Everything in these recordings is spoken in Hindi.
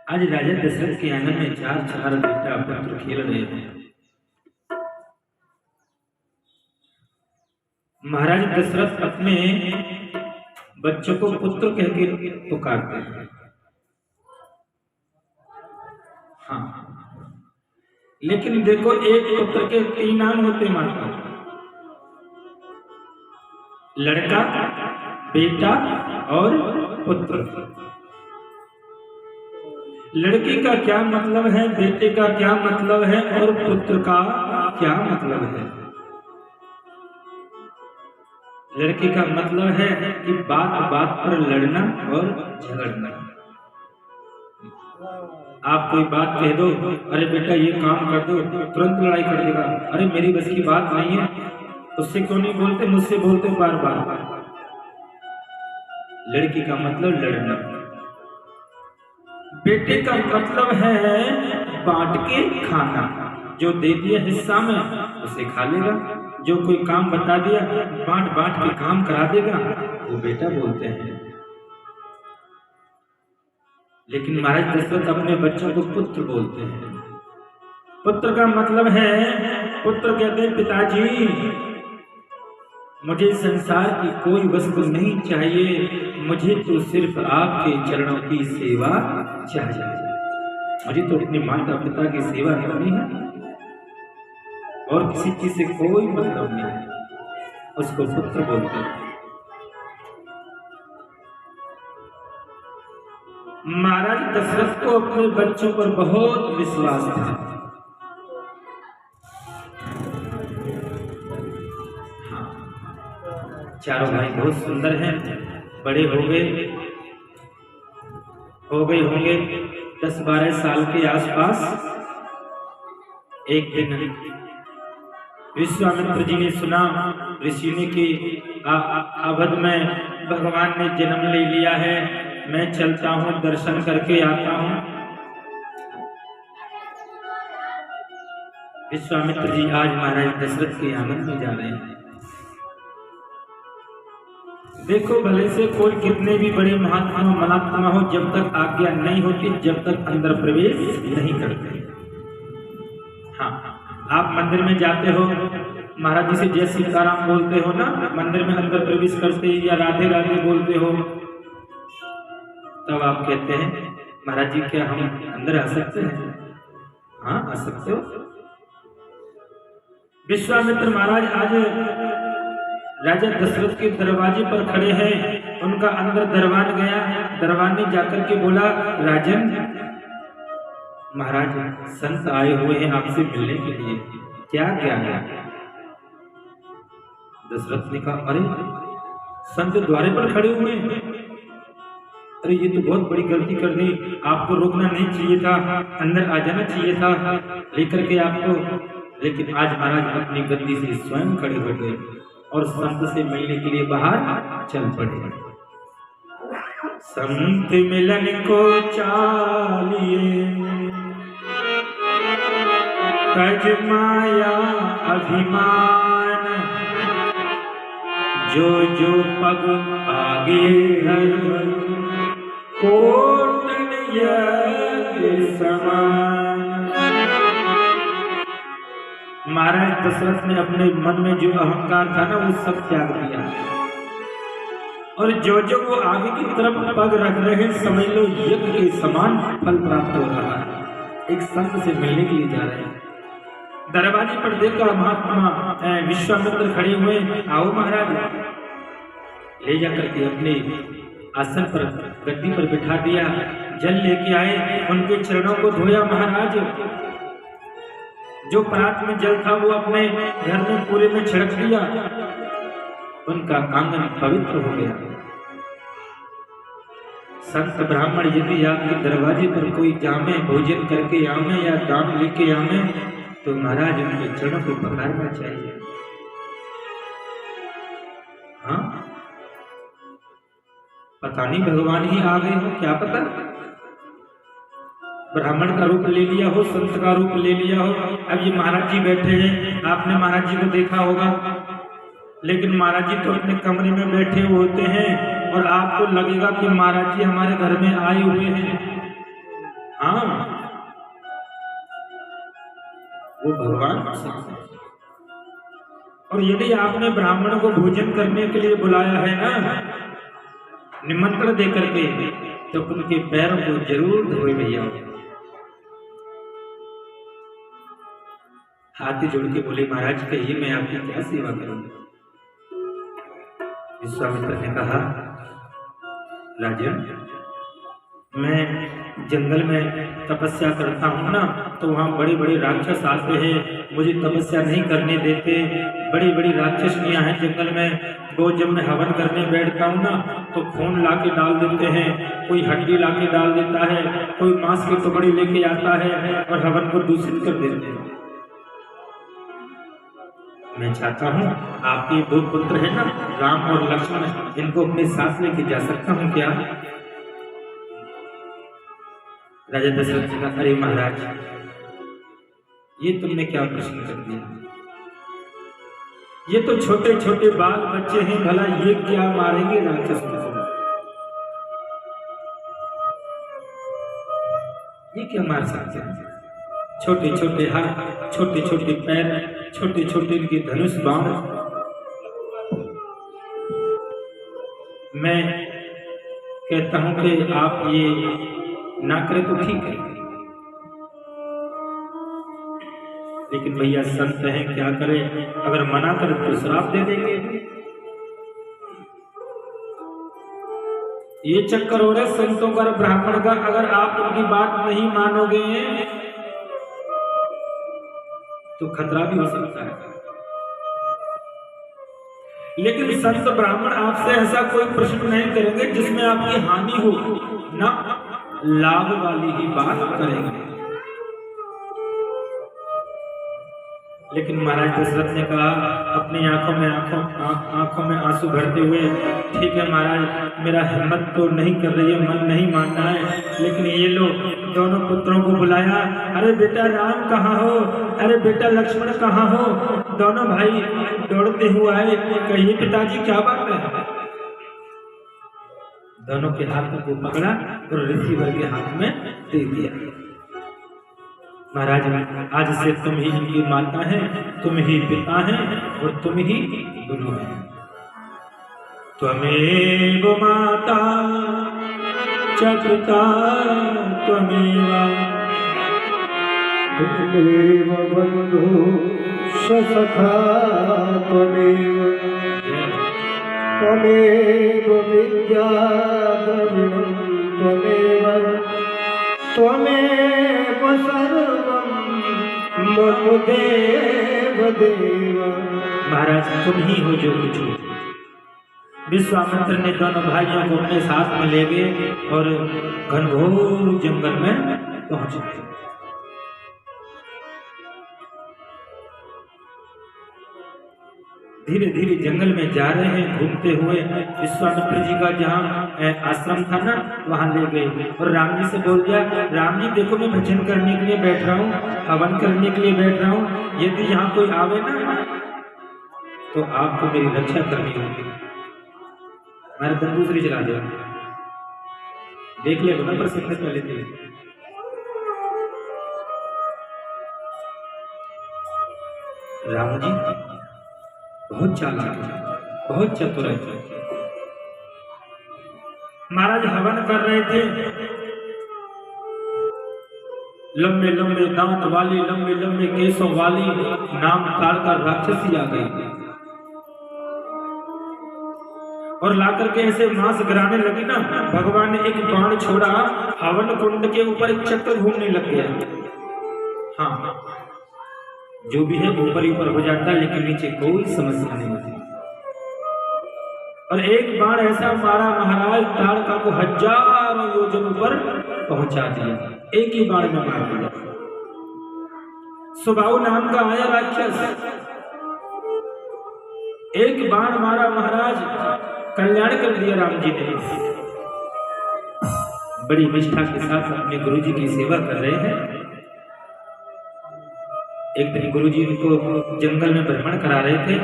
आज राजा दशरथ के आंगन में चार चार बेटा पुत्र खेल रहे थे। महाराज दशरथ अपने बच्चों को पुत्र कह के पुकारते हैं। हाँ, लेकिन देखो एक पुत्र के 3 नाम होते माता, लड़का, बेटा और पुत्र। लड़की का क्या मतलब है, बेटे का क्या मतलब है और पुत्र का क्या मतलब है? लड़की का मतलब है कि बात बात पर लड़ना और झगड़ना। आप कोई बात कह दो, अरे बेटा ये काम कर दो, तुरंत लड़ाई कर देगा। अरे मेरी बस की बात नहीं है, उससे क्यों नहीं बोलते, मुझसे बोलते बार बार। लड़की का मतलब लड़ना। बेटे का मतलब है बांट के खाना, जो दे दिया हिस्सा में उसे खा लेगा, जो कोई काम बता दिया बांट बांट के काम करा देगा, वो बेटा बोलते हैं। लेकिन महाराज दशरथ अपने बच्चों को पुत्र बोलते हैं। पुत्र का मतलब है, पुत्र कहते हैं पिताजी मुझे संसार की कोई वस्तु नहीं चाहिए, मुझे तो सिर्फ आपके चरणों की सेवा चाहिए। मुझे तो अपने माता पिता की सेवा करनी है और किसी चीज से कोई मतलब नहीं है, उसको पुत्र बोलते हैं। महाराज दशरथ को अपने बच्चों पर बहुत विश्वास था। चारों भाई बहुत सुंदर हैं, बड़े हो गए होंगे 10-12 साल के आसपास। एक दिन विश्वामित्र जी ने सुना ऋषि ने कि अवध में भगवान ने जन्म ले लिया है, मैं चलता हूँ दर्शन करके आता हूँ। विश्वामित्र जी आज महाराज दशरथ के आंगन में जा रहे हैं। देखो भले से कोई कितने भी बड़े महात्मा महात्मा हो, जब तक आज्ञा नहीं होती, जब तक अंदर प्रवेश नहीं करते। हाँ, आप मंदिर में जाते हो, महाराज जी से जय सीताराम बोलते हो ना, मंदिर में अंदर प्रवेश करते ही, या राधे राधे बोलते हो, तब आप कहते हैं महाराज जी क्या हम अंदर आ सकते हैं? हाँ आ सकते हो। विश्वामित्र महाराज आज राजा दशरथ के दरवाजे पर खड़े हैं। उनका अंदर दरबान गया, दरबान ने जाकर के बोला, राजन महाराज संत आए हुए हैं आपसे मिलने के लिए, क्या ज्ञान है? दशरथ ने कहा, अरे संत द्वारे पर खड़े हुए हैं, अरे ये तो बहुत बड़ी गलती कर दी, आपको रोकना नहीं चाहिए था, अंदर आ जाना चाहिए था लेकर के आपको। लेकिन आज महाराज अपनी गद्दी से स्वयं खड़े हो गए और संत से मिलने के लिए बाहर चल पड़े। संत मिलन को चालिए तज माया अभिमान, जो जो पग आगे हर कोटन यज्ञ समान। महाराज दशरथ ने अपने मन में जो अहंकार था ना, वो सब त्याग दिया, और जो जो वो आगे की तरफ पग रख रहे हैं, समझ लो यज्ञ के समान फल प्राप्त हो रहा है। एक संत से मिलने के लिए जा रहे हैं। दरवाजे पर देखकर महात्मा विश्वामित्र खड़े हुए, आओ महाराज। ले जाकर के अपने आसन पर गद्दी पर बिठा दिया, जल लेके आए, उनके चरणों को धोया। महाराज जो परात में जल था वो अपने घर में पूरे में छिड़क दिया, उनका आंगन पवित्र हो गया। संत ब्राह्मण यदि आपके दरवाजे पर कोई जामे, भोजन करके आवे या दान लेके आवे, तो महाराज उनके चरणों को पखारना चाहिए। हाँ, पता नहीं भगवान ही आ गए हो, क्या पता। ब्राह्मण का रूप ले लिया हो, संत का रूप ले लिया हो। अब ये महाराज जी बैठे हैं, आपने महाराज जी को देखा होगा, लेकिन महाराज जी तो अपने कमरे में बैठे हुए होते हैं और आपको लगेगा कि महाराज जी हमारे घर में आए हुए हैं। हाँ, वो भगवान। और यदि आपने ब्राह्मण को भोजन करने के लिए बुलाया है ना, निमंत्रण देकर के, तो उनके पैरों को जरूर धोए भैया। हाथ जोड़ के बोले, महाराज कहिए मैं आपकी क्या सेवा करूं। विश्वामित्र ने कहा, राजन, मैं जंगल में तपस्या करता हूँ ना, तो वहाँ बड़े बड़े राक्षस आते हैं, मुझे तपस्या नहीं करने देते। बड़ी बड़ी राक्षसनियाँ हैं जंगल में, वो जब मैं हवन करने बैठता हूँ ना, तो खून ला के डाल देते हैं, कोई हड्डी ला के डाल देता है, कोई मांस के टुकड़े लेके आता है और हवन को दूषित कर देते हैं। मैं चाहता हूँ आपके दो पुत्र हैं ना, राम और लक्ष्मण, इनको अपने साथ लेके जा सकता हूँ क्या। राजा दशरथ जी का, अरे महाराज, ये तुमने क्या प्रश्न कर दिया। ये तो छोटे छोटे बाल बच्चे हैं, भला ये क्या मारेंगे राक्षस को। ये क्या मार सकते हैं। छोटे छोटे हाथ, छोटे छोटे पैर, छोटे छोटे इनके धनुष बाण। मैं कहता हूं कि आप ये ना करें तो ठीक है, लेकिन भैया संत हैं, क्या करें, अगर मना करें तो श्राप दे देंगे। ये चक्कर हो रहा है संतों का, ब्राह्मण का। अगर आप उनकी बात नहीं मानोगे तो खतरा भी हो सकता है। लेकिन संत ब्राह्मण आपसे ऐसा कोई प्रश्न नहीं करेंगे जिसमें आपकी हानि हो, ना लाभ वाली ही बात करेंगे। लेकिन महाराज दशरथ ने कहा अपनी आंखों में आंसू भरते हुए, ठीक है महाराज, मेरा हिम्मत तो नहीं कर रही है, मन नहीं मानना है, लेकिन ये लो दोनों पुत्रों को बुलाया। अरे बेटा राम कहाँ हो, अरे बेटा लक्ष्मण कहाँ हो। दोनों भाई दौड़ते हुए आए, कहिए पिताजी क्या बात है। दोनों के हाथों को पकड़ा और ऋषिवर के हाथ में दे दिया। महाराज, आज से तुम ही इनकी माता है, तुम ही पिता हैं और तुम ही गुरु हैं। त्वमेव माता च पिता त्वमेव, त्वमेव बन्धु सखा त्वमेव, त्वमेव विद्या द्रविणं त्वमेव, त्वमेव सर्वं मम देव देव। महाराज तुम ही हो जो कुछ हो। विश्वामित्र ने दोनों भाइयों को अपने साथ में ले गए और घनघोर जंगल में पहुंच गए। धीरे धीरे जंगल में जा रहे हैं, घूमते हुए विश्वामित्र जी का जहाँ आश्रम था ना, वहां ले गए और राम जी से बोल दिया, राम जी देखो मैं भजन करने के लिए बैठ रहा हूँ, हवन करने के लिए बैठ रहा हूँ, यदि यहाँ कोई आवे ना तो आपको मेरी रक्षा करनी होगी। हमारे तो दूसरी चला दिया, देख ले ना प्रसन्न पहले थे। राम जी बहुत चालाक है, बहुत चतुर है। महाराज हवन कर रहे थे, लंबे लंबे दांत वाली, लंबे लंबे केसों वाली नाम काढ़कर राक्षसी आ गई और लाकर के ऐसे मांस गिराने लगी ना, भगवान ने एक बाण छोड़ा, हवन कुंड के ऊपर एक चक्कर घूमने लग गया। हाँ, जो भी है ऊपर ही ऊपर हो जाता है, लेकिन नीचे कोई समस्या नहीं होती। और एक बार ऐसा मारा महाराज, ताड़का को हजारों योजन ऊपर पहुंचा दिया, एक ही बार में मार दिया। सुबाहु नाम का आया राक्षस, एक बाण मारा महाराज, कल्याण कर दिया राम जी ने। बड़ी निष्ठा के साथ अपने गुरु जी की सेवा कर रहे हैं। एक दिन गुरुजी उनको जंगल में भ्रमण करा रहे थे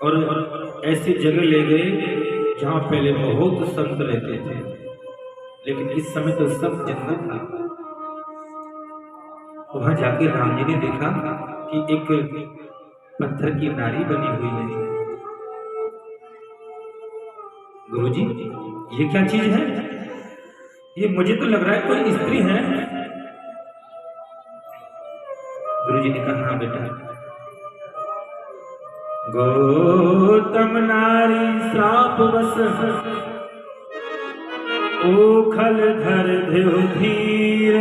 और ऐसी जगह ले गए जहाँ पहले बहुत संत रहते थे, लेकिन इस समय तो सब जंगल था। वहां जाके राम जी ने देखा कि एक पत्थर की नारी बनी हुई है। गुरुजी, ये क्या चीज है? ये मुझे तो लग रहा है कोई स्त्री है। गुरुजी ने कहा, हाँ बेटा, गौतम नारी श्राप बस ओखल धर देव धीर,